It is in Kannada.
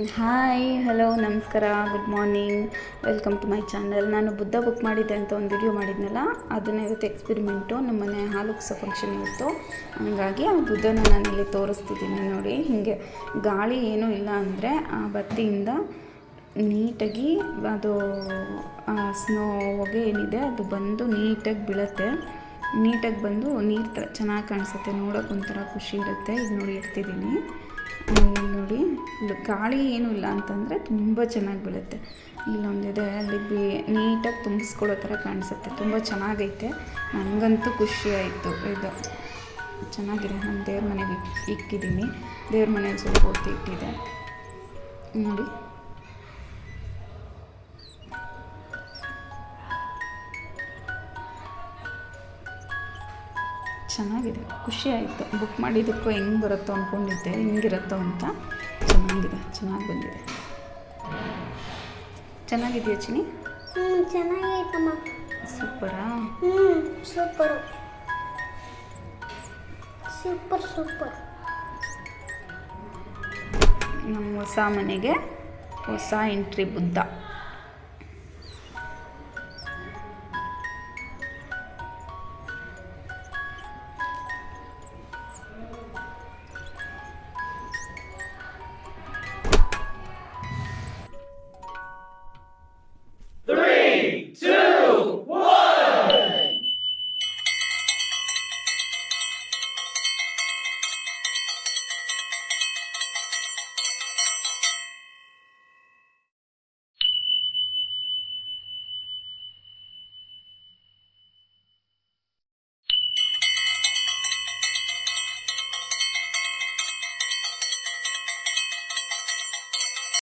ಹಾಯ್ ಹಲೋ ನಮಸ್ಕಾರ good morning welcome to my channel. ನಾನು ಬುದ್ಧ ಬುಕ್ ಮಾಡಿದ್ದೆ ಅಂತ ಒಂದು ವಿಡಿಯೋ ಮಾಡಿದ್ನಲ್ಲ, ಅದನ್ನು ಇವತ್ತು ಎಕ್ಸ್ಪೆರಿಮೆಂಟು. ನಮ್ಮ ಮನೆ ಹಾಲು ಉಕ್ಸೋ ಫಂಕ್ಷನ್ ಇವತ್ತು, ಹಂಗಾಗಿ ಆ ಬುದ್ಧನ ನಾನಿಲ್ಲಿ ತೋರಿಸ್ತಿದ್ದೀನಿ ನೋಡಿ. ಹೀಗೆ ಗಾಳಿ ಏನೂ ಇಲ್ಲ ಅಂದರೆ ಆ ಬತ್ತಿಯಿಂದ ನೀಟಾಗಿ ಅದು ಸ್ನೋ ಹೊಗೆ ಏನಿದೆ ಅದು ಬಂದು ನೀಟಾಗಿ ಬೀಳುತ್ತೆ. ನೀಟಾಗಿ ಬಂದು ನೀರು ಥರ ಚೆನ್ನಾಗಿ ಕಾಣಿಸುತ್ತೆ, ನೋಡೋಕೆ ಒಂಥರ ಖುಷಿ ಇರುತ್ತೆ. ಈಗ ನೋಡಿ ಇಡ್ತಿದ್ದೀನಿ ನೋಡಿ, ಗಾಳಿ ಏನೂ ಇಲ್ಲ ಅಂತಂದರೆ ತುಂಬ ಚೆನ್ನಾಗಿ ಬೀಳುತ್ತೆ. ಇಲ್ಲೊಂದಿದೆ, ಅಲ್ಲಿ ನೀಟಾಗಿ ತುಂಬಿಸ್ಕೊಳ್ಳೋ ಥರ ಕಾಣಿಸುತ್ತೆ, ತುಂಬ ಚೆನ್ನಾಗೈತೆ. ನನಗಂತೂ ಖುಷಿ ಆಯಿತು. ಇದು ಚೆನ್ನಾಗಿದೆ. ನಾನು ದೇವ್ರ ಮನೆಗೆ ಇಕ್ಕಿದ್ದೀನಿ, ದೇವ್ರ ಮನೇಲಿ ಸ್ವಲ್ಪ ಹೊತ್ತು ಇಟ್ಟಿದೆ ನೋಡಿ. ಚೆನ್ನಾಗಿದೆ, ಖುಷಿ ಆಯಿತು. ಬುಕ್ ಮಾಡಿದ್ದಕ್ಕೂ ಹೆಂಗೆ ಬರುತ್ತೋ ಅಂದ್ಕೊಂಡಿದ್ದೆ, ಹೆಂಗಿರುತ್ತೋ ಅಂತ. ಚೆನ್ನಾಗಿದೆ, ಚೆನ್ನಾಗಿ ಬಂದಿದೆ. ಚೆನ್ನಾಗಿದೆಯಾ ಚಿನಿ? ಚೆನ್ನಾಗೈತಮ್ಮ. ಸೂಪರಾ? Super, super super. ನಮ್ಮ ಹೊಸ ಮನೆಗೆ ಹೊಸ ಎಂಟ್ರಿ ಬುದ್ಧ.